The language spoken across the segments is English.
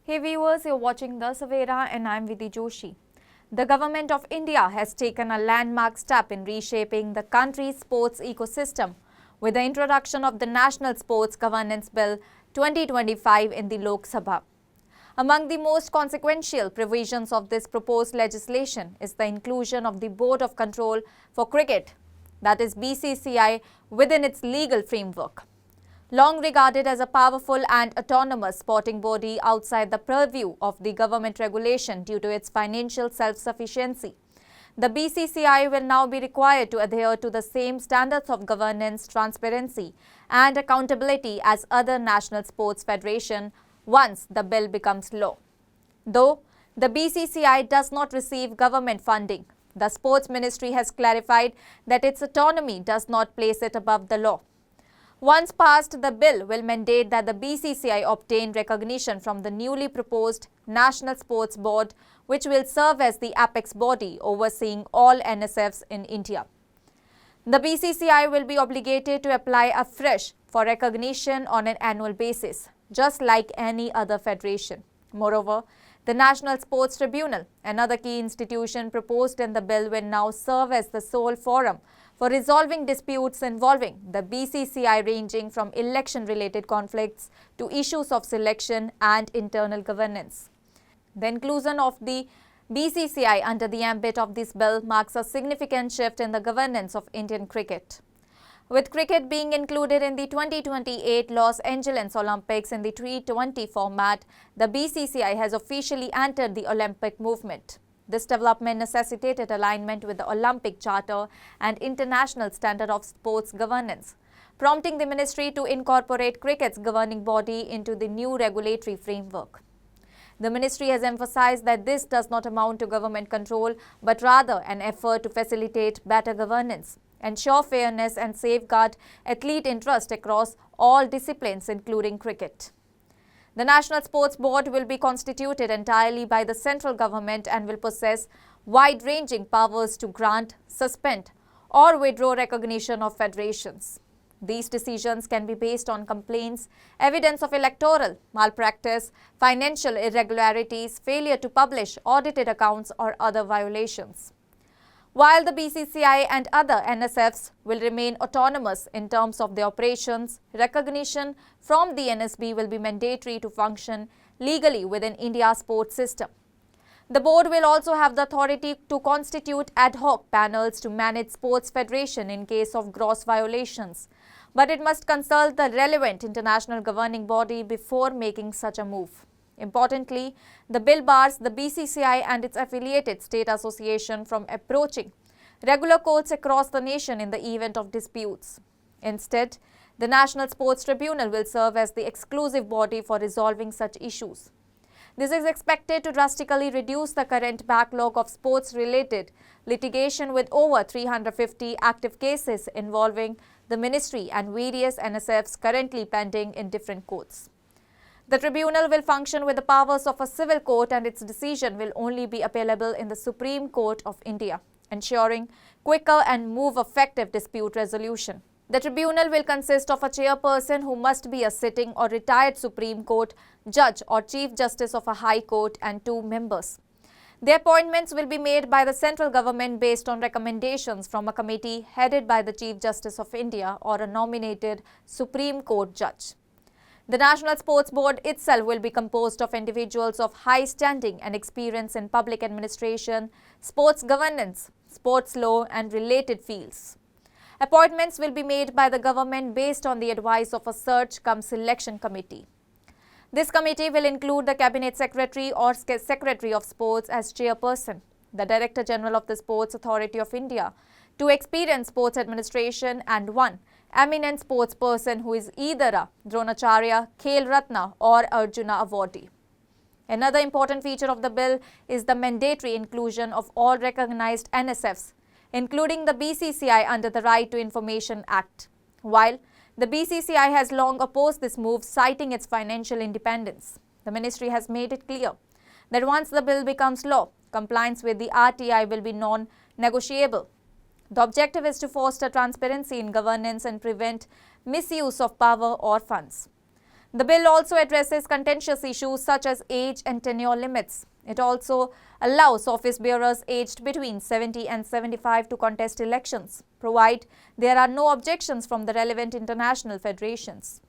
Hey viewers, you're watching The Savera and I'm Vidhi Joshi. The Government of India has taken a landmark step in reshaping the country's sports ecosystem with the introduction of the National Sports Governance Bill 2025 in the Lok Sabha. Among the most consequential provisions of this proposed legislation is the inclusion of the Board of Control for Cricket, that is BCCI, within its legal framework. Long regarded as a powerful and autonomous sporting body outside the purview of the government regulation due to its financial self-sufficiency, the BCCI will now be required to adhere to the same standards of governance, transparency and accountability as other national sports federations once the bill becomes law. Though the BCCI does not receive government funding, the Sports Ministry has clarified that its autonomy does not place it above the law. Once passed, the bill will mandate that the BCCI obtain recognition from the newly proposed National Sports Board, which will serve as the apex body overseeing all NSFs in India. The BCCI will be obligated to apply afresh for recognition on an annual basis, just like any other federation. Moreover, the National Sports Tribunal, another key institution proposed in the bill, will now serve as the sole forum for resolving disputes involving the BCCI, ranging from election-related conflicts to issues of selection and internal governance. The inclusion of the BCCI under the ambit of this bill marks a significant shift in the governance of Indian cricket. With cricket being included in the 2028 Los Angeles Olympics in the T20 format, the BCCI has officially entered the Olympic movement. This development necessitated alignment with the Olympic Charter and international standard of sports governance, prompting the ministry to incorporate cricket's governing body into the new regulatory framework. The ministry has emphasized that this does not amount to government control, but rather an effort to facilitate better governance, ensure fairness and safeguard athlete interest across all disciplines, including cricket. The National Sports Board will be constituted entirely by the central government and will possess wide-ranging powers to grant, suspend, or withdraw recognition of federations. These decisions can be based on complaints, evidence of electoral malpractice, financial irregularities, failure to publish audited accounts, or other violations. While the BCCI and other NSFs will remain autonomous in terms of their operations, recognition from the NSB will be mandatory to function legally within India's sports system. The board will also have the authority to constitute ad hoc panels to manage sports federation in case of gross violations, but it must consult the relevant international governing body before making such a move. Importantly, the bill bars the BCCI and its affiliated state association from approaching regular courts across the nation in the event of disputes. Instead, the National Sports Tribunal will serve as the exclusive body for resolving such issues. This is expected to drastically reduce the current backlog of sports-related litigation, with over 350 active cases involving the ministry and various NSFs currently pending in different courts. The tribunal will function with the powers of a civil court, and its decision will only be appealable in the Supreme Court of India, ensuring quicker and more effective dispute resolution. The tribunal will consist of a chairperson who must be a sitting or retired Supreme Court judge or Chief Justice of a High Court, and 2 members. The appointments will be made by the central government based on recommendations from a committee headed by the Chief Justice of India or a nominated Supreme Court judge. The National Sports Board itself will be composed of individuals of high standing and experience in public administration, sports governance, sports law, and related fields. Appointments will be made by the government based on the advice of a search-cum-selection committee. This committee will include the Cabinet Secretary or Secretary of Sports as chairperson, the Director General of the Sports Authority of India, 2 experienced sports administration, and 1 eminent sports person who is either a Dronacharya, Khel Ratna, or Arjuna awardee. Another important feature of the bill is the mandatory inclusion of all recognized NSFs, including the BCCI, under the Right to Information Act. While the BCCI has long opposed this move, citing its financial independence, the ministry has made it clear that once the bill becomes law, compliance with the RTI will be non-negotiable. The objective is to foster transparency in governance and prevent misuse of power or funds. The bill also addresses contentious issues such as age and tenure limits. It also allows office bearers aged between 70 and 75 to contest elections, provided there are no objections from the relevant international federations.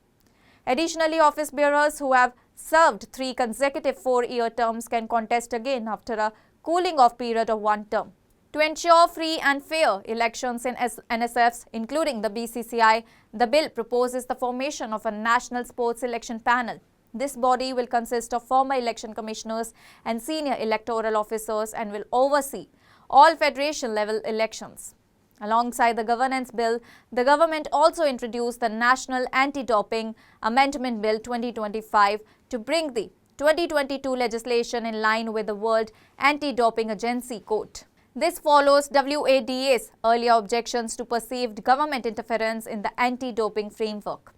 Additionally, office bearers who have served 3 consecutive 4-year terms can contest again after a cooling-off period of 1 term. To ensure free and fair elections in NSFs, including the BCCI, the bill proposes the formation of a national sports election panel. This body will consist of former election commissioners and senior electoral officers and will oversee all federation-level elections. Alongside the governance bill, the government also introduced the National Anti-Doping Amendment Bill 2025 to bring the 2022 legislation in line with the World Anti-Doping Agency Code. This follows WADA's earlier objections to perceived government interference in the anti-doping framework.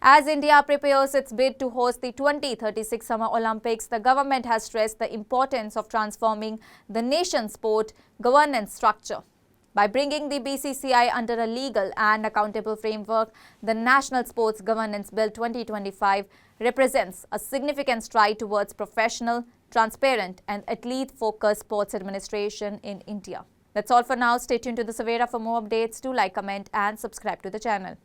As India prepares its bid to host the 2036 Summer Olympics, the government has stressed the importance of transforming the nation's sport governance structure. By bringing the BCCI under a legal and accountable framework, the National Sports Governance Bill 2025 represents a significant stride towards professional, transparent and athlete-focused sports administration in India. That's all for now. Stay tuned to the Savera for more updates. Do like, comment and subscribe to the channel.